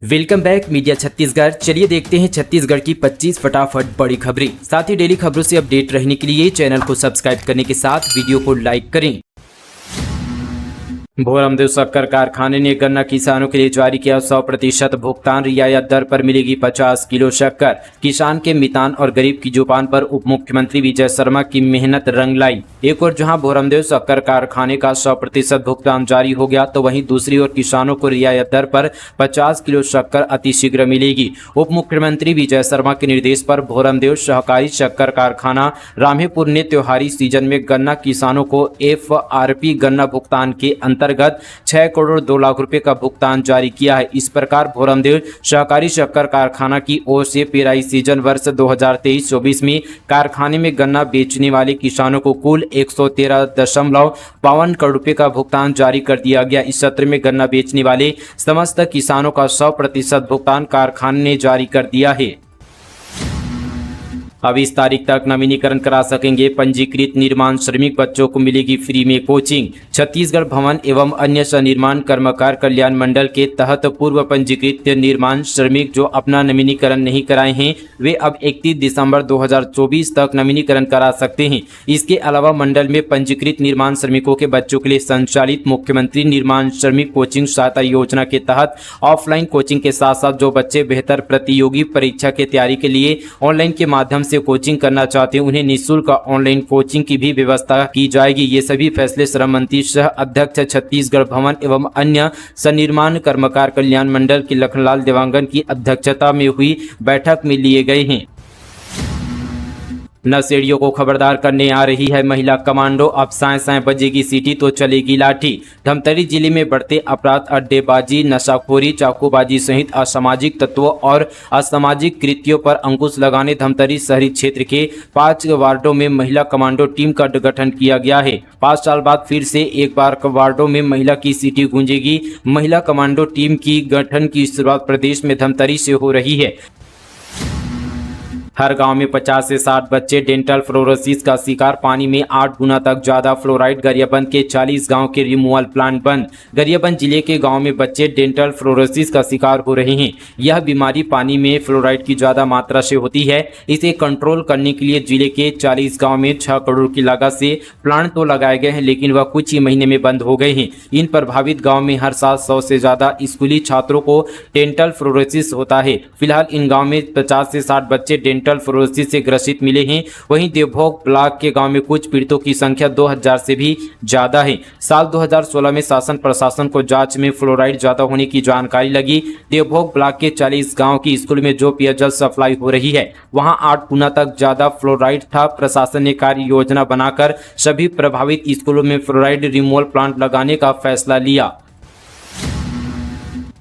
Welcome back media Chhattisgarh. चलिए देखते हैं छत्तीसगढ़ की 25 फटाफट बड़ी खबरें। साथ ही डेली खबरों से अपडेट रहने के लिए चैनल को सब्सक्राइब करने के साथ वीडियो को लाइक करें। भोरमदेव शक्कर कारखाने ने गन्ना किसानों के लिए जारी किया 100% भुगतान, रियायत दर पर मिलेगी 50 किलो शक्कर। किसान के मितान और गरीब की जुबान पर उप मुख्यमंत्री विजय शर्मा की मेहनत रंग लाई। एक और जहां भोरमदेव शक्कर कारखाने का 100% भुगतान जारी हो गया, तो वहीं दूसरी ओर किसानों को रियायत दर पर 50 किलो शक्कर अतिशीघ्र मिलेगी। उप मुख्यमंत्री विजय शर्मा के निर्देश पर भोरमदेव सहकारी शक्कर कारखाना रामेपुर ने त्योहारी सीजन में गन्ना किसानों को FRP गन्ना भुगतान के अंतर्गत 6 करोड़ 2 लाख रुपए का भुगतान जारी किया है। इस प्रकार भोरमदेव सहकारी शक्कर कारखाना की ओर से पेराई सीजन वर्ष 2023-24 में कारखाने में गन्ना बेचने वाले किसानों को कुल 113.52 करोड़ रुपए का भुगतान जारी कर दिया गया। इस सत्र में गन्ना बेचने वाले समस्त किसानों का 100% भुगतान कारखाने ने जारी कर दिया है। अब इस तारीख तक नवीनीकरण करा सकेंगे पंजीकृत निर्माण श्रमिक बच्चों को मिलेगी फ्री में कोचिंग। छत्तीसगढ़ भवन एवं अन्य सनिर्माण कर्मकार कल्याण मंडल के तहत पूर्व पंजीकृत निर्माण श्रमिक जो अपना नवीनीकरण नहीं कराए हैं, वे अब 31 दिसंबर 2024 तक नवीनीकरण करा सकते हैं। इसके अलावा मंडल में पंजीकृत निर्माण श्रमिकों के बच्चों के लिए संचालित मुख्यमंत्री निर्माण श्रमिक कोचिंग सहायता योजना के तहत ऑफलाइन कोचिंग के साथ साथ जो बच्चे बेहतर प्रतियोगी परीक्षा की तैयारी के लिए ऑनलाइन के माध्यम से कोचिंग करना चाहते हैं, उन्हें निःशुल्क ऑनलाइन कोचिंग की भी व्यवस्था की जाएगी। ये सभी फैसले श्रम मंत्री सह अध्यक्ष छत्तीसगढ़ भवन एवं अन्य सनिर्माण कर्मकार कल्याण मंडल के लखनलाल देवांगन की अध्यक्षता में हुई बैठक में लिए गए हैं। नशेड़ियों को खबरदार करने आ रही है महिला कमांडो। अब साए साए बजेगी सीटी तो चलेगी लाठी। धमतरी जिले में बढ़ते अपराध, अड्डेबाजी, नशाखोरी, चाकूबाजी सहित असामाजिक तत्वों और असामाजिक कृत्यों पर अंकुश लगाने धमतरी शहरी क्षेत्र के 5 वार्डों में महिला कमांडो टीम का गठन किया गया है। 5 साल बाद फिर से एक बार वार्डों में महिला की सीटी गूंजेगी। महिला कमांडो टीम की गठन की शुरुआत प्रदेश में धमतरी से हो रही है। हर गांव में 50 से 60 बच्चे डेंटल फ्लोरोसिस का शिकार। पानी में 8 गुना तक ज्यादा फ्लोराइड। गरियाबंद के 40 गांव के रिमूवल प्लांट बंद। गरियाबंद जिले के गांव में बच्चे डेंटल फ्लोरोसिस का शिकार हो रहे हैं। यह बीमारी पानी में फ्लोराइड की ज्यादा मात्रा से होती है। इसे कंट्रोल करने के लिए जिले के 40 गाँव में 6 करोड़ की लागत से प्लांट तो लगाए गए हैं, लेकिन वह कुछ ही महीने में बंद हो गए हैं। इन प्रभावित गाँव में हर साल 100 से ज्यादा स्कूली छात्रों को डेंटल फ्लोरोसिस होता है। फिलहाल इन गाँव में 50 से 60 बच्चे डेंटल फ्लोरोसिस से ग्रसित मिले हैं। वहीं देवभोग ब्लॉक के गांव में कुछ पीड़ितों की संख्या 2000 से भी ज्यादा है। साल 2016 में शासन प्रशासन को जांच में फ्लोराइड ज्यादा होने की जानकारी लगी। देवभोग ब्लॉक के 40 गांव की स्कूल में जो पेयजल सप्लाई हो रही है, वहां 8 गुना तक ज्यादा फ्लोराइड था। प्रशासन ने कार्य योजना बनाकर सभी प्रभावित स्कूलों में फ्लोराइड रिमूवल प्लांट लगाने का फैसला लिया।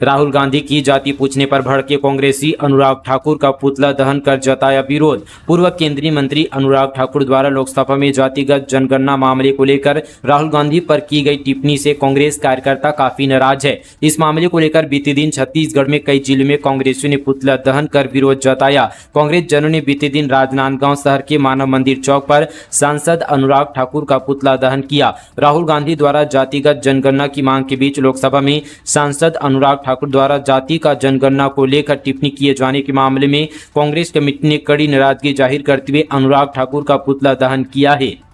राहुल गांधी की जाति पूछने पर भड़के कांग्रेसी। अनुराग ठाकुर का पुतला दहन कर जताया विरोध। पूर्व केंद्रीय मंत्री अनुराग ठाकुर द्वारा लोकसभा में जातिगत जनगणना मामले को लेकर राहुल गांधी पर की गई टिप्पणी से कांग्रेस कार्यकर्ता काफी नाराज है। इस मामले को लेकर बीते दिन छत्तीसगढ़ में कई जिलों में कांग्रेसियों ने पुतला दहन कर विरोध जताया। कांग्रेस जनों ने बीते दिन राजनांदगांव शहर के मानव मंदिर चौक पर सांसद अनुराग ठाकुर का पुतला दहन किया। राहुल गांधी द्वारा जातिगत जनगणना की मांग के बीच लोकसभा में सांसद अनुराग ठाकुर द्वारा जाति का जनगणना को लेकर टिप्पणी किए जाने के मामले में कांग्रेस कमेटी ने कड़ी नाराजगी जाहिर करते हुए अनुराग ठाकुर का पुतला दहन किया है।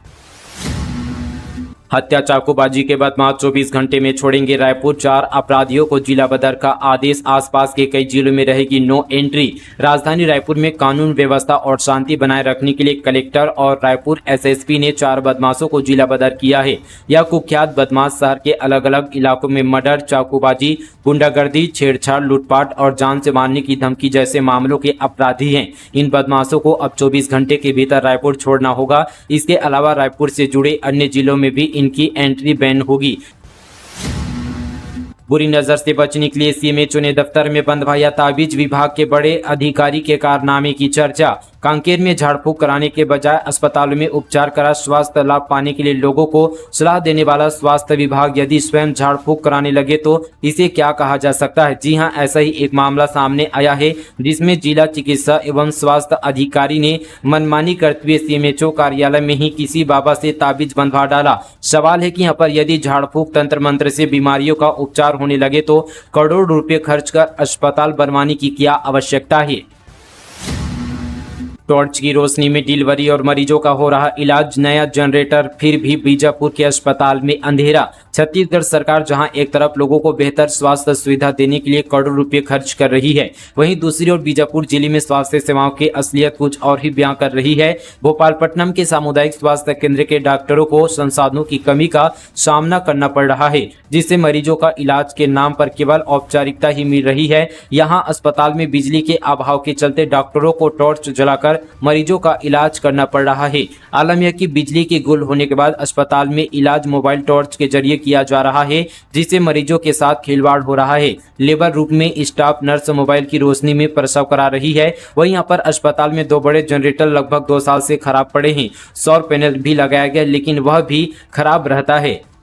हत्या चाकूबाजी के बदमाश 24 घंटे में छोड़ेंगे रायपुर। 4 अपराधियों को जिला बदर का आदेश। आसपास के कई जिलों में रहेगी नो एंट्री। राजधानी रायपुर में कानून व्यवस्था और शांति बनाए रखने के लिए कलेक्टर और रायपुर SSP ने 4 बदमाशों को जिला बदर किया है। यह कुख्यात बदमाश शहर के अलग अलग इलाकों में मर्डर, चाकूबाजी, गुंडागर्दी, छेड़छाड़, लूटपाट और जान से मारने की धमकी जैसे मामलों के अपराधी हैं। इन बदमाशों को अब 24 घंटे के भीतर रायपुर छोड़ना होगा। इसके अलावा रायपुर से जुड़े अन्य जिलों में भी इनकी एंट्री बैन होगी। बुरी नजर से बचने के लिए CMHO ने दफ्तर में बंद भाया ताबीज। विभाग के बड़े अधिकारी के कारनामे की चर्चा। कांकेर में झाड़ फूक कराने के बजाय अस्पतालों में उपचार करा स्वास्थ्य लाभ पाने के लिए लोगों को सलाह देने वाला स्वास्थ्य विभाग यदि स्वयं झाड़ फूक कराने लगे तो इसे क्या कहा जा सकता है। जी हां, ऐसा ही एक मामला सामने आया है जिसमें जिला चिकित्सा एवं स्वास्थ्य अधिकारी ने मनमानी करते हुए CMHO कार्यालय में ही किसी बाबा से ताबीज बंधवा डाला। सवाल है कि यहाँ पर यदि झाड़ फूक तंत्र मंत्र से बीमारियों का उपचार शिकार होने लगे तो करोड़ रुपए खर्च कर अस्पताल बनवाने की क्या आवश्यकता है। टॉर्च की रोशनी में डिलीवरी और मरीजों का हो रहा इलाज, नया जनरेटर, फिर भी बीजापुर के अस्पताल में अंधेरा। छत्तीसगढ़ सरकार जहां एक तरफ लोगों को बेहतर स्वास्थ्य सुविधा देने के लिए करोड़ों रुपए खर्च कर रही है, वहीं दूसरी ओर बीजापुर जिले में स्वास्थ्य सेवाओं की असलियत कुछ और ही बयां कर रही है। भोपालपट्टनम के सामुदायिक स्वास्थ्य केंद्र के डॉक्टरों को संसाधनों की कमी का सामना करना पड़ रहा है, जिससे मरीजों का इलाज के नाम पर केवल औपचारिकता ही मिल रही है। यहाँ अस्पताल में बिजली के अभाव के चलते डॉक्टरों को टॉर्च जलाकर मरीजों का इलाज करना पड़ रहा है। आलम यह कि बिजली के गुल होने के बाद अस्पताल में इलाज मोबाइल टॉर्च के जरिए किया जा रहा है, जिससे मरीजों के साथ खिलवाड़ हो रहा है। लेबर रूम में स्टाफ नर्स मोबाइल की रोशनी में प्रसव करा रही है। वहीं यहाँ पर अस्पताल में 2 बड़े जनरेटर लगभग 2 साल से खराब पड़े हैं। सौर पैनल भी लगाया गया, लेकिन वह भी खराब रहता है।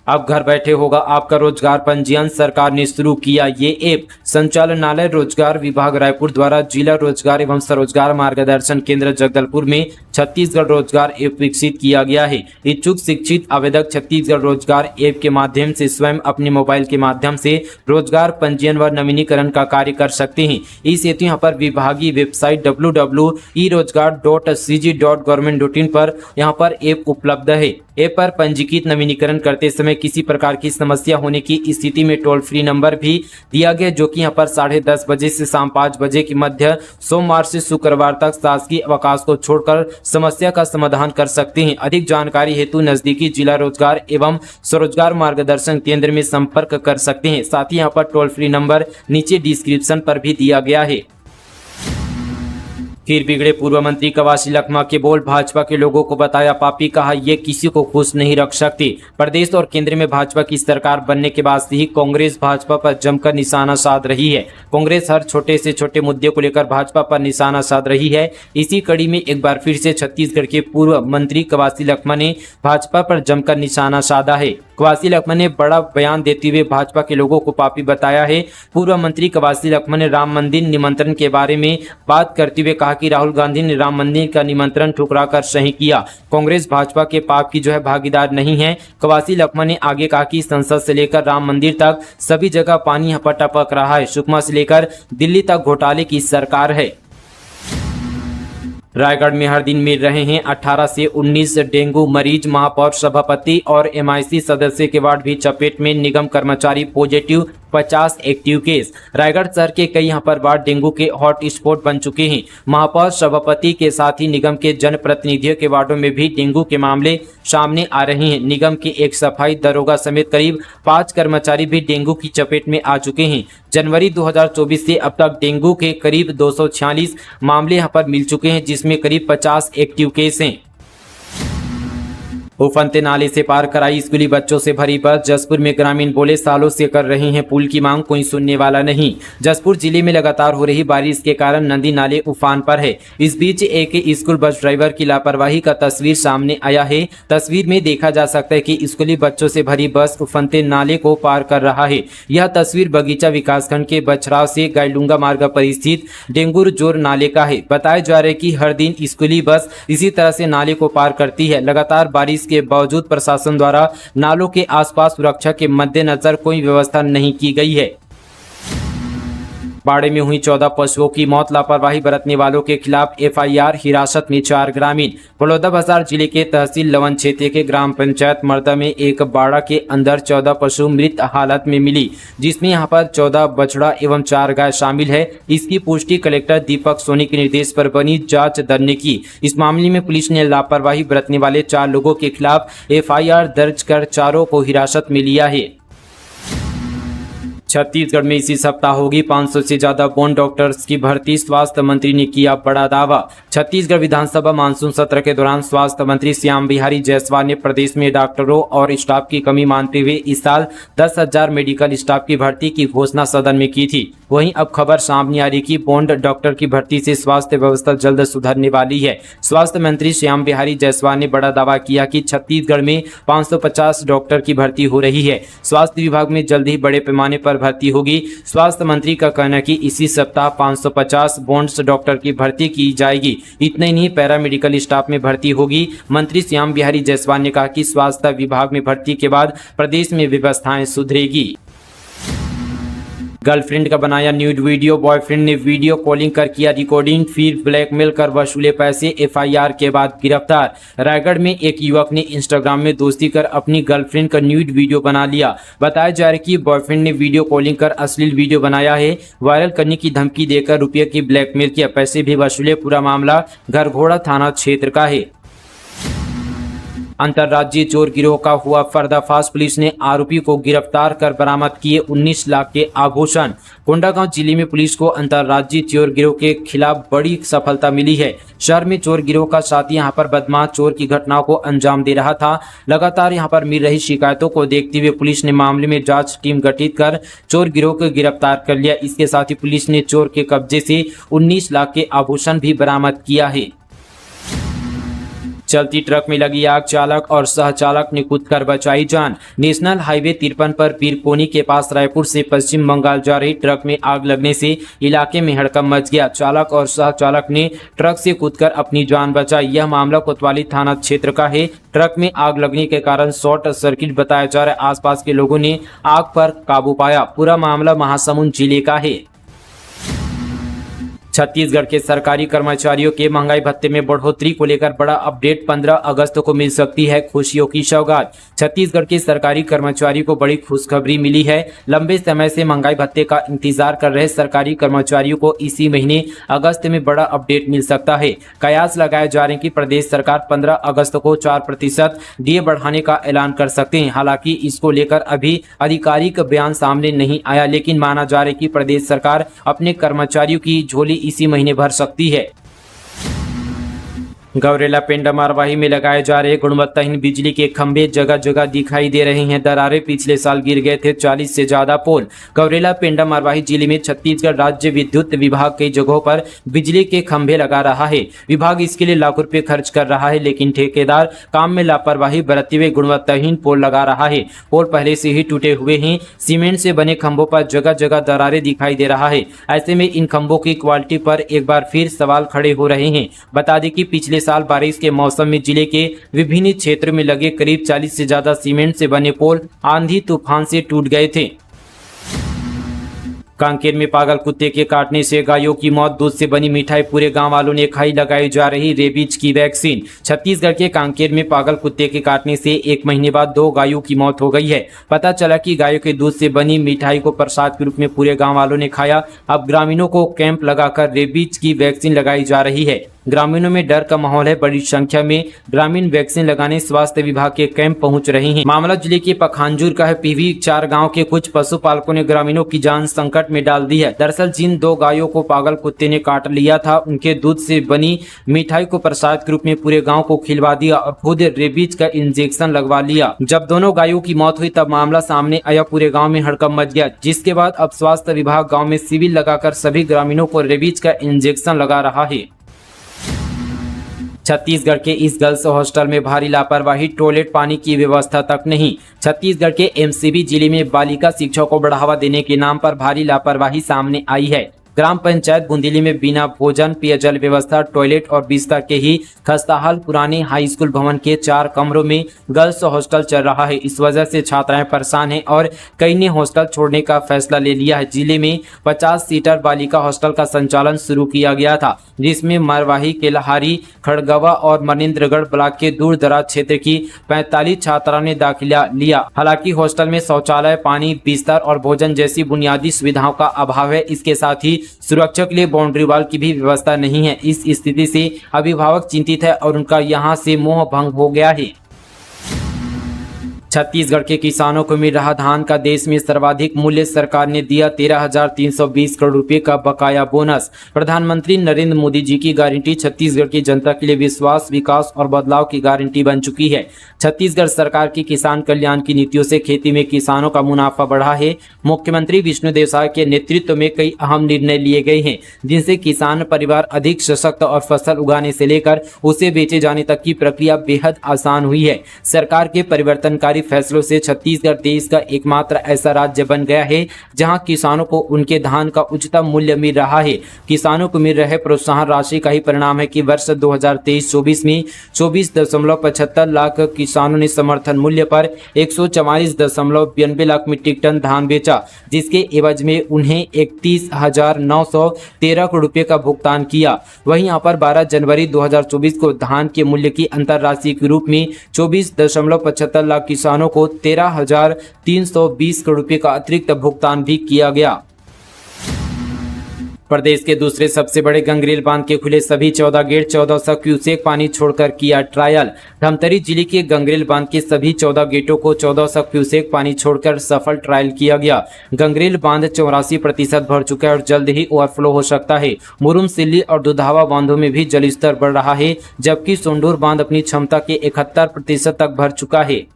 अब घर बैठे होगा आपका रोजगार पंजीयन, सरकार ने शुरू किया ये ऐप। संचालनालय रोजगार विभाग रायपुर द्वारा जिला रोजगार एवं स्वरोजगार मार्गदर्शन केंद्र जगदलपुर में छत्तीसगढ़ रोजगार ऐप विकसित किया गया है। इच्छुक शिक्षित आवेदक छत्तीसगढ़ रोजगार ऐप के माध्यम से स्वयं अपने मोबाइल के माध्यम से रोजगार पंजीयन व नवीनीकरण का कार्य कर सकते हैं। इस हेतु यहाँ पर विभागीय वेबसाइट www.erozgar.cg.government.in पर यहाँ पर ऐप उपलब्ध है। ऐप पर पंजीकृत नवीनीकरण करते समय किसी प्रकार की समस्या होने की स्थिति में टोल फ्री नंबर भी दिया गया, जो कि यहाँ पर 10:30 बजे से शाम 5 बजे के मध्य सोमवार से शुक्रवार तक शासकीय अवकाश को छोड़कर समस्या का समाधान कर सकते हैं। अधिक जानकारी हेतु नजदीकी जिला रोजगार एवं स्वरोजगार मार्गदर्शन केंद्र में संपर्क कर सकते हैं। साथ ही यहाँ पर टोल फ्री नंबर नीचे डिस्क्रिप्शन पर भी दिया गया है। फिर बिगड़े पूर्व मंत्री कवासी लखमा के बोल, भाजपा के लोगों को बताया पापी, कहा ये किसी को खुश नहीं रख सकती। प्रदेश और केंद्र में भाजपा की सरकार बनने के बाद से ही कांग्रेस भाजपा पर जमकर निशाना साध रही है। कांग्रेस हर छोटे से छोटे मुद्दे को लेकर भाजपा पर निशाना साध रही है। इसी कड़ी में एक बार फिर से छत्तीसगढ़ के पूर्व मंत्री कवासी लखमा ने भाजपा पर जमकर निशाना साधा है। कवासी लखमा ने बड़ा बयान देते हुए भाजपा के लोगों को पापी बताया है। पूर्व मंत्री कवासी लखमा ने राम मंदिर निमंत्रण के बारे में बात करते हुए कहा कि राहुल गांधी ने राम मंदिर का निमंत्रण ठुकराकर सही किया। कांग्रेस भाजपा के पाप की भागीदार नहीं है। कवासी लखमा ने आगे कहा कि संसद से लेकर राम मंदिर तक सभी जगह पानी टपक रहा है। सुकमा से लेकर दिल्ली तक घोटाले की सरकार है। रायगढ़ में हर दिन मिल रहे हैं 18 से 19 डेंगू मरीज। महापौर, सभापति और एमआईसी सदस्य के वार्ड भी चपेट में, निगम कर्मचारी पॉजिटिव, 50 एक्टिव केस। रायगढ़ शहर के कई यहाँ पर वार्ड डेंगू के हॉट स्पॉट बन चुके हैं। महापौर, सभापति के साथ ही निगम के जनप्रतिनिधियों के वार्डों में भी डेंगू के मामले सामने आ रहे हैं। निगम के एक सफाई दरोगा समेत करीब 5 कर्मचारी भी डेंगू की चपेट में आ चुके हैं। जनवरी 2024 से अब तक डेंगू के करीब 246 मामले यहाँ पर मिल चुके हैं, जिसमें करीब 50 एक्टिव केस हैं। उफनते नाले से पार कराई स्कूली बच्चों से भरी बस। जसपुर में ग्रामीण बोले, सालों से कर रहे हैं पुल की मांग, कोई सुनने वाला नहीं। जसपुर जिले में लगातार हो रही बारिश के कारण नदी नाले उफान पर है। इस बीच एक स्कूल बस ड्राइवर की लापरवाही का तस्वीर सामने आया है। तस्वीर में देखा जा सकता है कि स्कूली बच्चों से भरी बस उफनते नाले को पार कर रहा है। यह तस्वीर बगीचा विकासखंड के बछराव से गायलुंगा मार्ग पर स्थित डेंगुर जोर नाले का है। बताया जा रहा है कि हर दिन स्कूली बस इसी तरह से नाले को पार करती है। लगातार बारिश के बावजूद प्रशासन द्वारा नालों के आसपास सुरक्षा के मद्देनजर कोई व्यवस्था नहीं की गई है। बाड़े में हुई 14 पशुओं की मौत, लापरवाही बरतने वालों के खिलाफ एफआईआर, हिरासत में 4 ग्रामीण। बलौदाबाजार जिले के तहसील लवन क्षेत्र के ग्राम पंचायत मर्दा में एक बाड़ा के अंदर 14 पशु मृत हालत में मिली, जिसमें यहां पर 14 बछड़ा एवं 4 गाय शामिल है। इसकी पुष्टि कलेक्टर दीपक सोनी के निर्देश पर बनी जांच दल ने की। इस मामले में पुलिस ने लापरवाही बरतने वाले 4 लोगों के खिलाफ एफआईआर दर्ज कर चारों को हिरासत में लिया है। छत्तीसगढ़ में इसी सप्ताह होगी 500 से ज्यादा बॉन्ड डॉक्टर्स की भर्ती, स्वास्थ्य मंत्री ने किया बड़ा दावा। छत्तीसगढ़ विधानसभा मानसून सत्र के दौरान स्वास्थ्य मंत्री श्याम बिहारी जायसवाल ने प्रदेश में डॉक्टरों और स्टाफ की कमी मानते हुए इस साल 10,000 मेडिकल स्टाफ की भर्ती की घोषणा सदन में की थी। वहीं अब खबर सामने आ रही कि बॉन्ड डॉक्टर की भर्ती से स्वास्थ्य व्यवस्था जल्द सुधरने वाली है। स्वास्थ्य मंत्री श्याम बिहारी जायसवाल ने बड़ा दावा किया कि छत्तीसगढ़ में 550 डॉक्टर की भर्ती हो रही है। स्वास्थ्य विभाग में जल्द ही बड़े पैमाने पर भर्ती होगी। स्वास्थ्य मंत्री का कहना है कि इसी सप्ताह 550 बॉन्ड्स डॉक्टर की भर्ती की जाएगी। इतने नहीं, पैरामेडिकल स्टाफ में भर्ती होगी। मंत्री श्याम बिहारी जायसवाल ने कहा कि स्वास्थ्य विभाग में भर्ती के बाद प्रदेश में व्यवस्थाएं सुधरेगी। गर्लफ्रेंड का बनाया न्यूड वीडियो, बॉयफ्रेंड ने वीडियो कॉलिंग कर किया रिकॉर्डिंग, फिर ब्लैकमेल कर वसूले पैसे, एफआईआर के बाद गिरफ्तार। रायगढ़ में एक युवक ने इंस्टाग्राम में दोस्ती कर अपनी गर्लफ्रेंड का न्यूड वीडियो बना लिया। बताया जा रहा है कि बॉयफ्रेंड ने वीडियो कॉलिंग कर अश्लील वीडियो बनाया है, वायरल करने की धमकी देकर रुपये की ब्लैकमेल किया, पैसे भी वसूले। पूरा मामला घरघोड़ा थाना क्षेत्र का है। अंतर्राज्यीय चोर गिरोह का हुआ पर्दाफाश, पुलिस ने आरोपी को गिरफ्तार कर बरामद किए 19 लाख के आभूषण। कोंडागांव जिले में पुलिस को अंतर्राज्यीय चोर गिरोह के खिलाफ बड़ी सफलता मिली है। शहर में चोर गिरोह का साथी यहां पर बदमाश चोर की घटनाओं को अंजाम दे रहा था। लगातार यहां पर मिल रही शिकायतों को देखते हुए पुलिस ने मामले में जांच टीम गठित कर चोर गिरोह को गिरफ्तार कर लिया। इसके साथ ही पुलिस ने चोर के कब्जे से 19 लाख के आभूषण भी बरामद किया है। चलती ट्रक में लगी आग, चालक और सहचालक ने कूदकर बचाई जान। नेशनल हाईवे 53 पर पीरकोनी के पास रायपुर से पश्चिम बंगाल जा रही ट्रक में आग लगने से इलाके में हड़कंप मच गया। चालक और सहचालक ने ट्रक से कूदकर अपनी जान बचाई। यह मामला कोतवाली थाना क्षेत्र का है। ट्रक में आग लगने के कारण शॉर्ट सर्किट बताया जा रहा है। आसपास के लोगों ने आग पर काबू पाया। पूरा मामला महासमुंद जिले का है। छत्तीसगढ़ के सरकारी कर्मचारियों के महंगाई भत्ते में बढ़ोतरी को लेकर बड़ा अपडेट। 15 अगस्त को मिल सकती है खुशियों की सौगात। छत्तीसगढ़ के सरकारी कर्मचारियों को बड़ी खुशखबरी मिली है। लंबे समय से महंगाई भत्ते का इंतजार कर रहे सरकारी कर्मचारियों को इसी महीने अगस्त में बड़ा अपडेट मिल सकता है। कयास लगाए जा रहे हैं कि प्रदेश सरकार 15 अगस्त को 4% डीए बढ़ाने का ऐलान कर सकते हैं। हालांकि इसको लेकर अभी आधिकारिक बयान सामने नहीं आया, लेकिन माना जा रहा है कि प्रदेश सरकार अपने कर्मचारियों की झोली इसी महीने भर सकती है। गौरेला पेंडा मारवाही में लगाए जा रहे गुणवत्ताहीन बिजली के खंभे जगह जगह दिखाई दे रहे हैं दरारें। पिछले साल गिर गए थे 40 से ज्यादा पोल। गौरेला पेंडा मारवाही जिले में छत्तीसगढ़ राज्य विद्युत विभाग कई जगहों पर बिजली के खंभे लगा रहा है। विभाग इसके लिए लाखों रुपए खर्च कर रहा है, लेकिन ठेकेदार काम में लापरवाही बरतते हुए गुणवत्ताहीन पोल लगा रहा है। पोल पहले से ही टूटे हुए हैं। सीमेंट से बने खंभों पर जगह जगह दरारें दिखाई दे रहा है। ऐसे में इन खंभों की क्वालिटी पर एक बार फिर सवाल खड़े हो रहे हैं। बता दें कि पिछले साल बारिश के मौसम में जिले के विभिन्न क्षेत्रों में लगे करीब 40 से ज्यादा सीमेंट से बने पोल आंधी तूफान से टूट गए थे। कांकेर में पागल कुत्ते के काटने से गायों की मौत, दूध से बनी मिठाई पूरे गांव वालों ने खाई, लगाई जा रही रेबीज की वैक्सीन। छत्तीसगढ़ के कांकेर में पागल कुत्ते के काटने से 1 महीने बाद 2 गायों की मौत हो गई है। पता चला कि गायों के दूध से बनी मिठाई को प्रसाद के रूप में पूरे गांव वालों ने खाया। अब ग्रामीणों को कैंप लगाकर रेबीज की वैक्सीन लगाई जा रही है। ग्रामीणों में डर का माहौल है। बड़ी संख्या में ग्रामीण वैक्सीन लगाने स्वास्थ्य विभाग के कैंप पहुंच रहे हैं। मामला जिले के पखांजूर का है। पीवी 4 गांव के कुछ पशुपालकों ने ग्रामीणों की जान संकट में डाल दी है। दरअसल जिन 2 गायों को पागल कुत्ते ने काट लिया था, उनके दूध से बनी मिठाई को प्रसाद के रूप में पूरे गाँव को खिलवा दिया और खुद रेबीज का इंजेक्शन लगवा लिया। जब दोनों गायों की मौत हुई तब मामला सामने आया। पूरे गाँव में हड़कंप मच गया, जिसके बाद अब स्वास्थ्य विभाग गाँव में शिविर लगाकर सभी ग्रामीणों को रेबीज का इंजेक्शन लगा रहा है। छत्तीसगढ़ के इस गर्ल्स हॉस्टल में भारी लापरवाही, टॉयलेट पानी की व्यवस्था तक नहीं। छत्तीसगढ़ के एमसीबी जिले में बालिका शिक्षा को बढ़ावा देने के नाम पर भारी लापरवाही सामने आई है। ग्राम पंचायत बुंदेली में बिना भोजन, पेयजल व्यवस्था, टॉयलेट और बिस्तर के ही खस्ताहाल पुराने हाई स्कूल भवन के 4 कमरों में गर्ल्स हॉस्टल चल रहा है। इस वजह से छात्राएं परेशान हैं और कई ने हॉस्टल छोड़ने का फैसला ले लिया है। जिले में 50 सीटर बालिका हॉस्टल का संचालन शुरू किया गया था, जिसमें मरवाही, केलहारी, खड़गवा और मनेन्द्रगढ़ ब्लॉक के दूर दराज क्षेत्र की 45 छात्राओं ने दाखिला लिया। हालांकि हॉस्टल में शौचालय, पानी, बिस्तर और भोजन जैसी बुनियादी सुविधाओं का अभाव है। इसके साथ ही सुरक्षा के लिए बाउंड्री वॉल की भी व्यवस्था नहीं है। इस स्थिति से अभिभावक चिंतित है और उनका यहां से मोह भंग हो गया है। छत्तीसगढ़ के किसानों को मिल रहा धान का देश में सर्वाधिक मूल्य, सरकार ने दिया 13,320 करोड़ रुपए का बकाया बोनस। प्रधानमंत्री नरेंद्र मोदी जी की गारंटी छत्तीसगढ़ की जनता के लिए विश्वास, विकास और बदलाव की गारंटी बन चुकी है। छत्तीसगढ़ सरकार की किसान कल्याण की नीतियों से खेती में किसानों का मुनाफा बढ़ा है। मुख्यमंत्री विष्णुदेव साय के नेतृत्व में कई अहम निर्णय लिए गए हैं, जिनसे किसान परिवार अधिक सशक्त और फसल उगाने से लेकर उसे बेचे जाने तक की प्रक्रिया बेहद आसान हुई है। सरकार के परिवर्तनकारी फैसलों से छत्तीसगढ़ देश का एकमात्र ऐसा राज्य बन गया है जहां किसानों को उनके धान का उच्चतम मूल्य मिल रहा है। किसानों को मिल रहे प्रोत्साहन राशि का ही परिणाम है कि वर्ष 2023-24 में 24.75 लाख किसानों ने समर्थन मूल्य पर 144.92 लाख मीट्रिक टन धान बेचा, जिसके एवज में उन्हें 31,913 करोड़ रुपए का भुगतान किया। वहीं यहाँ पर 12 जनवरी 2024 को धान के मूल्य की अंतरराष्ट्रीय के रूप में 24.75 लाख किसानों को 13,320 करोड़ रुपए का अतिरिक्त भुगतान भी किया गया। प्रदेश के दूसरे सबसे बड़े गंगरेल बांध के खुले सभी 14 गेट 1400 क्यूसेक पानी छोड़कर किया ट्रायल। धमतरी जिले के गंगरेल बांध के सभी 14 गेटों को 1400 क्यूसेक पानी छोड़कर सफल ट्रायल किया गया। गंगरेल बांध 84% भर चुका है और जल्द ही ओवरफ्लो हो सकता है। मुरुम, सिल्ली और दुधावा बांधों में भी जलस्तर बढ़ रहा है, जबकि सोंडूर बांध अपनी क्षमता के 71% तक भर चुका है।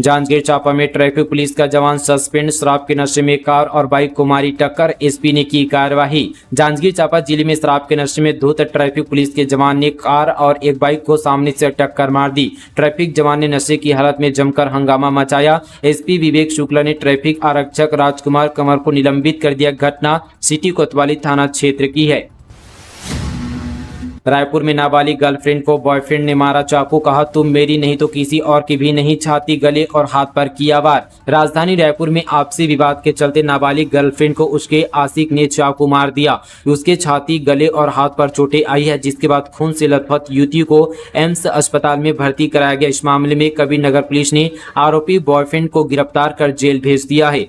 जांजगीर चांपा में ट्रैफिक पुलिस का जवान सस्पेंड, शराब के नशे में कार और बाइक को मारी टक्कर, एसपी ने की कार्यवाही। जांजगीर चांपा जिले में शराब के नशे में धुत ट्रैफिक पुलिस के जवान ने कार और एक बाइक को सामने से टक्कर मार दी। ट्रैफिक जवान ने नशे की हालत में जमकर हंगामा मचाया। एसपी विवेक शुक्ला ने ट्रैफिक आरक्षक राजकुमार कंवर को निलंबित कर दिया। घटना सिटी कोतवाली थाना क्षेत्र की है। रायपुर में नाबालिग गर्लफ्रेंड को बॉयफ्रेंड ने मारा चाकू, कहा तुम मेरी नहीं तो किसी और की भी नहीं, छाती, गले और हाथ पर किया वार। राजधानी रायपुर में आपसी विवाद के चलते नाबालिग गर्लफ्रेंड को उसके आशिक ने चाकू मार दिया। उसके छाती, गले और हाथ पर चोटें आई है, जिसके बाद खून से लथपथ युवती को एम्स अस्पताल में भर्ती कराया गया। इस मामले में कबीर नगर पुलिस ने आरोपी बॉयफ्रेंड को गिरफ्तार कर जेल भेज दिया है।